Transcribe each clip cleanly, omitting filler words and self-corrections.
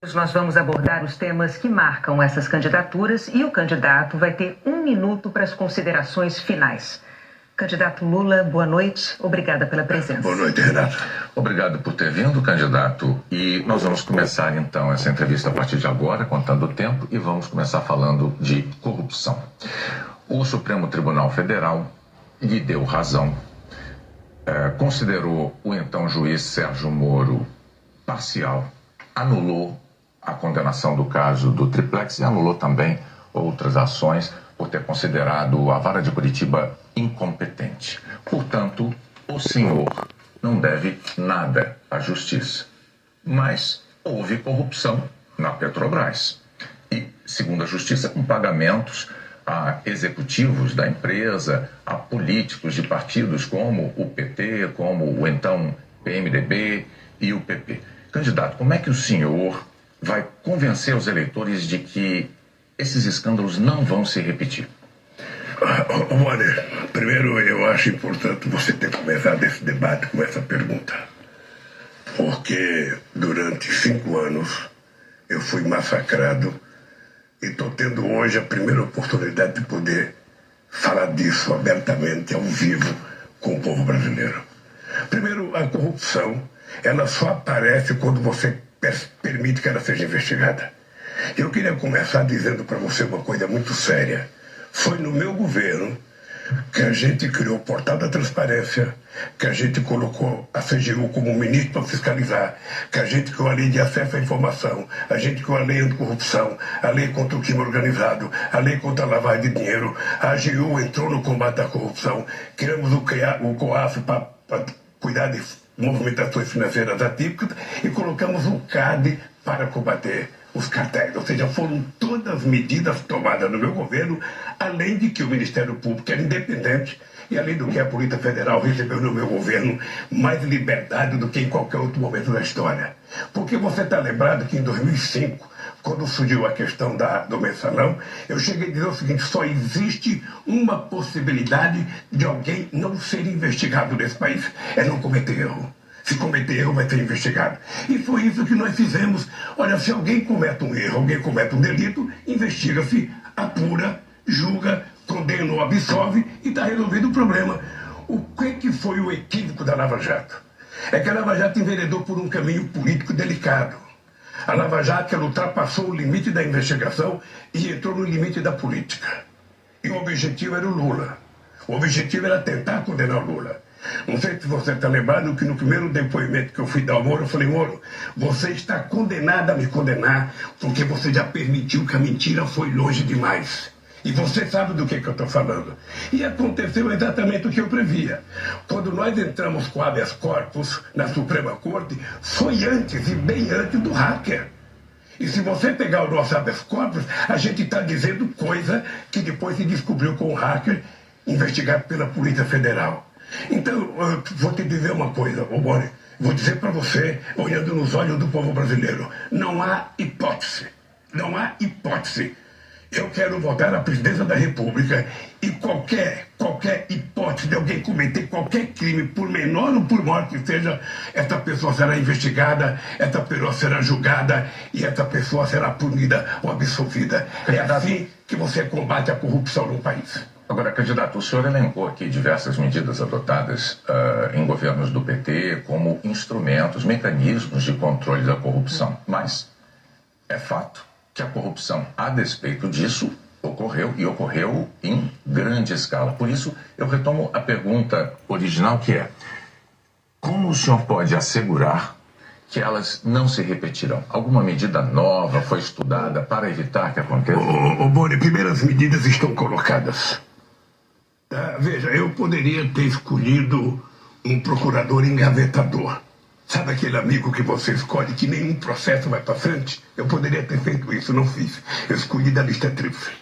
Nós vamos abordar os temas que marcam essas candidaturas e o candidato vai ter 1 minuto para as considerações finais. Candidato Lula, boa noite. Obrigada pela presença. Boa noite, Renato. Obrigado por ter vindo, candidato. E nós vamos começar, então, essa entrevista a partir de agora, contando o tempo, e vamos começar falando de corrupção. O Supremo Tribunal Federal lhe deu razão, considerou o então juiz Sérgio Moro parcial, anulou a condenação do caso do Triplex e anulou também outras ações por ter considerado a Vara de Curitiba incompetente. Portanto, o senhor não deve nada à justiça. Mas houve corrupção na Petrobras. E, segundo a justiça, com pagamentos a executivos da empresa, a políticos de partidos como o PT, como o então PMDB e o PP. Candidato, como é que o senhor vai convencer os eleitores de que esses escândalos não vão se repetir? Olha, primeiro eu acho importante você ter começado esse debate com essa pergunta. Porque durante 5 anos eu fui massacrado e estou tendo hoje a primeira oportunidade de poder falar disso abertamente, ao vivo, com o povo brasileiro. Primeiro, a corrupção, ela só aparece quando você permite que ela seja investigada. Eu queria começar dizendo para você uma coisa muito séria. Foi no meu governo que a gente criou o Portal da Transparência, que a gente colocou a CGU como ministro para fiscalizar, que a gente criou a lei de acesso à informação, a gente criou a lei anticorrupção, a lei contra o crime organizado, a lei contra a lavagem de dinheiro, a AGU entrou no combate à corrupção, criamos o COAF para cuidar de movimentações financeiras atípicas e colocamos o CAD para combater os cartéis. Ou seja, foram todas as medidas tomadas no meu governo, além de que o Ministério Público era independente e além do que a Polícia Federal recebeu no meu governo mais liberdade do que em qualquer outro momento da história. Porque você está lembrado que em 2005, quando surgiu a questão do mensalão, eu cheguei a dizer o seguinte: só existe uma possibilidade de alguém não ser investigado nesse país, é não cometer erro. Se cometer erro, vai ser investigado. E foi isso que nós fizemos. Olha, se alguém comete um erro, alguém comete um delito, investiga-se, apura, julga, condena ou absolve e está resolvido o problema. O que foi o equívoco da Lava Jato? É que a Lava Jato enveredou por um caminho político delicado. A Lava Jato, ela ultrapassou o limite da investigação e entrou no limite da política. E o objetivo era o Lula. O objetivo era tentar condenar o Lula. Não sei se você está lembrado que no primeiro depoimento que eu fui dar ao Moro, eu falei: Moro, você está condenado a me condenar porque você já permitiu que a mentira foi longe demais. E você sabe do que eu estou falando. E aconteceu exatamente o que eu previa. Quando nós entramos com habeas corpus na Suprema Corte, foi antes e bem antes do hacker. E se você pegar o nosso habeas corpus, a gente está dizendo coisa que depois se descobriu com o hacker investigado pela Polícia Federal. Então, eu vou te dizer uma coisa, Boni, vou dizer para você, olhando nos olhos do povo brasileiro: não há hipótese, não há hipótese. Eu quero votar à presidência da República e qualquer hipótese de alguém cometer qualquer crime, por menor ou por maior que seja, essa pessoa será investigada, essa pessoa será julgada e essa pessoa será punida ou absolvida. É assim que você combate a corrupção no país. Agora, candidato, o senhor elencou aqui diversas medidas adotadas em governos do PT como instrumentos, mecanismos de controle da corrupção. Mas é fato que a corrupção, a despeito disso, ocorreu e ocorreu em grande escala. Por isso, eu retomo a pergunta original, que é: como o senhor pode assegurar que elas não se repetirão? Alguma medida nova foi estudada para evitar que aconteça? Boni, primeiras medidas estão colocadas. Veja, eu poderia ter escolhido um procurador engavetador. Sabe aquele amigo que você escolhe que nenhum processo vai para frente? Eu poderia ter feito isso, não fiz. Eu escolhi da lista tríplice.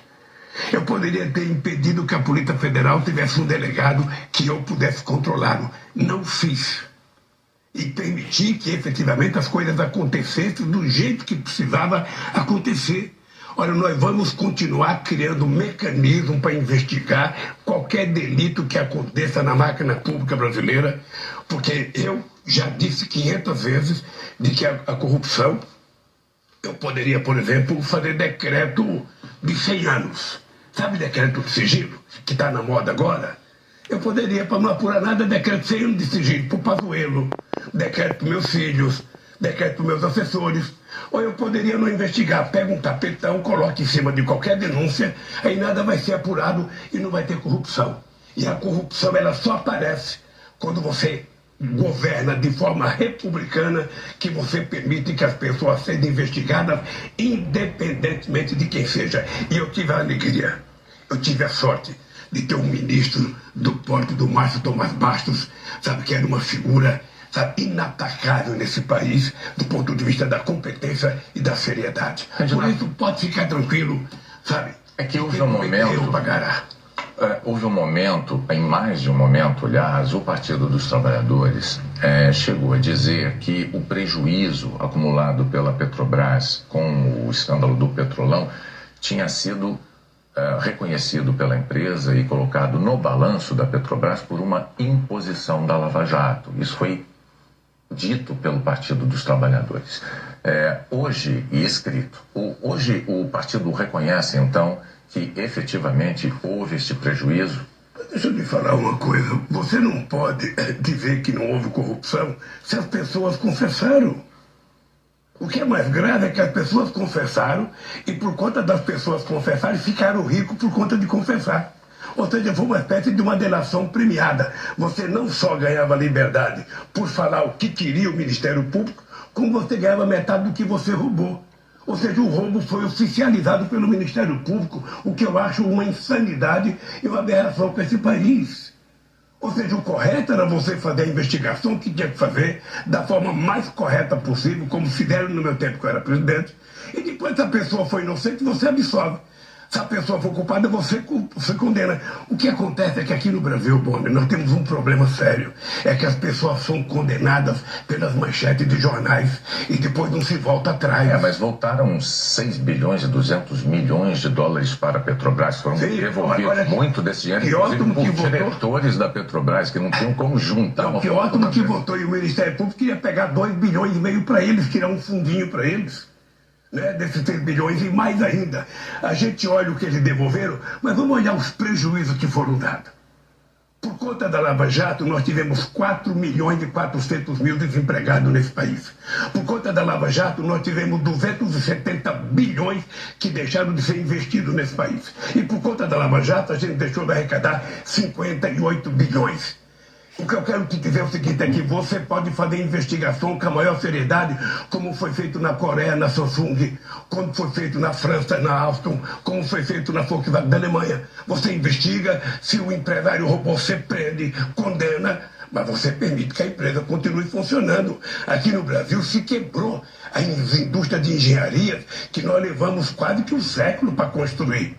Eu poderia ter impedido que a Polícia Federal tivesse um delegado que eu pudesse controlá-lo. Não fiz. E permiti que efetivamente as coisas acontecessem do jeito que precisava acontecer. Olha, nós vamos continuar criando mecanismo para investigar qualquer delito que aconteça na máquina pública brasileira, porque eu já disse 500 vezes de que a corrupção Eu poderia, por exemplo, fazer decreto de 100 anos. Sabe decreto de sigilo, que está na moda agora? Eu poderia, para não apurar nada, decreto de 100 anos de sigilo para o Pazuello, decreto para meus filhos, decreto para meus assessores. Ou eu poderia não investigar, pega um tapetão, coloca em cima de qualquer denúncia, aí nada vai ser apurado e não vai ter corrupção. E a corrupção, ela só aparece quando você governa de forma republicana, que você permite que as pessoas sejam investigadas independentemente de quem seja. E eu tive a alegria, eu tive a sorte de ter um ministro do porte do Márcio Tomás Bastos, sabe, que era uma figura, sabe, inatacável nesse país, do ponto de vista da competência e da seriedade. Por isso, pode ficar tranquilo, sabe? É que houve um momento... Houve um momento, em mais de um momento, aliás, o Partido dos Trabalhadores chegou a dizer que o prejuízo acumulado pela Petrobras com o escândalo do Petrolão tinha sido reconhecido pela empresa e colocado no balanço da Petrobras por uma imposição da Lava Jato. Isso foi dito pelo Partido dos Trabalhadores. Hoje, e escrito, hoje o partido reconhece, então, que efetivamente houve este prejuízo? Deixa eu lhe falar uma coisa. Você não pode dizer que não houve corrupção se as pessoas confessaram. O que é mais grave é que as pessoas confessaram e por conta das pessoas confessarem ficaram ricos por conta de confessar. Ou seja, foi uma espécie de uma delação premiada. Você não só ganhava liberdade por falar o que queria o Ministério Público, como você ganhava metade do que você roubou. Ou seja, o roubo foi oficializado pelo Ministério Público, o que eu acho uma insanidade e uma aberração com esse país. Ou seja, o correto era você fazer a investigação que tinha que fazer da forma mais correta possível, como fizeram no meu tempo que eu era presidente, e depois, se a pessoa foi inocente, você absolve. Se a pessoa for culpada, você condena. O que acontece é que aqui no Brasil, Bonner, nós temos um problema sério. É que as pessoas são condenadas pelas manchetes de jornais e depois não se volta atrás. Mas voltaram 6 bilhões e 200 milhões de dólares para a Petrobras. Foram devolvidos muito desse dinheiro, inclusive por diretores da Petrobras, que não tinham como juntar. Não, que ótimo que votou e o Ministério Público queria pegar 2 bilhões e meio para eles, criar um fundinho para eles. Né, desses 3 bilhões e mais ainda. A gente olha o que eles devolveram, mas vamos olhar os prejuízos que foram dados. Por conta da Lava Jato, nós tivemos 4 milhões e 400 mil desempregados nesse país. Por conta da Lava Jato, nós tivemos 270 bilhões que deixaram de ser investidos nesse país. E por conta da Lava Jato, a gente deixou de arrecadar 58 bilhões. O que eu quero te dizer é o seguinte, é que você pode fazer investigação com a maior seriedade, como foi feito na Coreia, na Samsung, como foi feito na França, na Alstom, como foi feito na Volkswagen da Alemanha. Você investiga, se o empresário roubou, você prende, condena, mas você permite que a empresa continue funcionando. Aqui no Brasil se quebrou as indústrias de engenharia que nós levamos quase que um século para construir.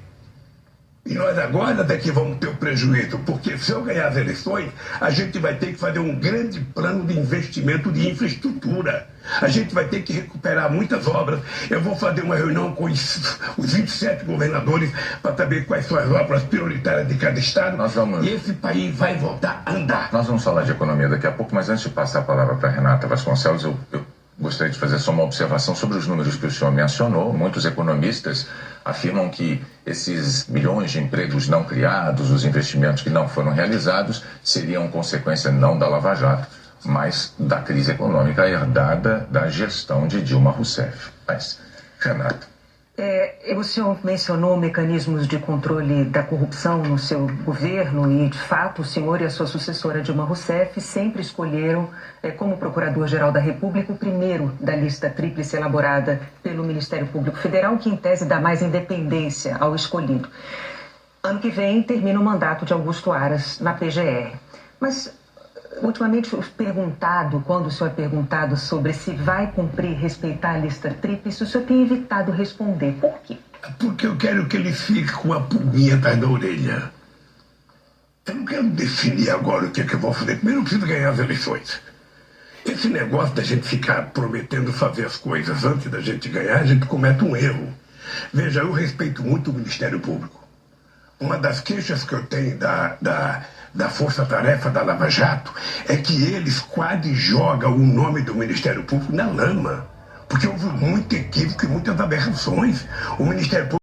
E nós agora daqui vamos ter o prejuízo, porque se eu ganhar as eleições, a gente vai ter que fazer um grande plano de investimento de infraestrutura. A gente vai ter que recuperar muitas obras. Eu vou fazer uma reunião com os 27 governadores para saber quais são as obras prioritárias de cada estado. E esse país vai voltar a andar. Nós vamos falar de economia daqui a pouco, mas antes de passar a palavra para a Renata Vasconcelos, eu gostaria de fazer só uma observação sobre os números que o senhor mencionou. Muitos economistas afirmam que esses milhões de empregos não criados, os investimentos que não foram realizados, seriam consequência não da Lava Jato, mas da crise econômica herdada da gestão de Dilma Rousseff. Mas, Renata. O senhor mencionou mecanismos de controle da corrupção no seu governo e, de fato, o senhor e a sua sucessora Dilma Rousseff sempre escolheram como Procurador-Geral da República o primeiro da lista tríplice elaborada pelo Ministério Público Federal, que em tese dá mais independência ao escolhido. Ano que vem termina o mandato de Augusto Aras na PGR. Mas, ultimamente, quando o senhor é perguntado sobre se vai cumprir, respeitar a lista tríplice, o senhor tem evitado responder. Por quê? Porque eu quero que ele fique com a pulguinha atrás da orelha. Eu não quero definir agora o que é que eu vou fazer. Primeiro eu preciso ganhar as eleições. Esse negócio da gente ficar prometendo fazer as coisas antes da gente ganhar, a gente comete um erro. Veja, eu respeito muito o Ministério Público. Uma das queixas que eu tenho da força-tarefa da Lava Jato é que eles quase jogam o nome do Ministério Público na lama. Porque houve muito equívoco e muitas aberrações. O Ministério Público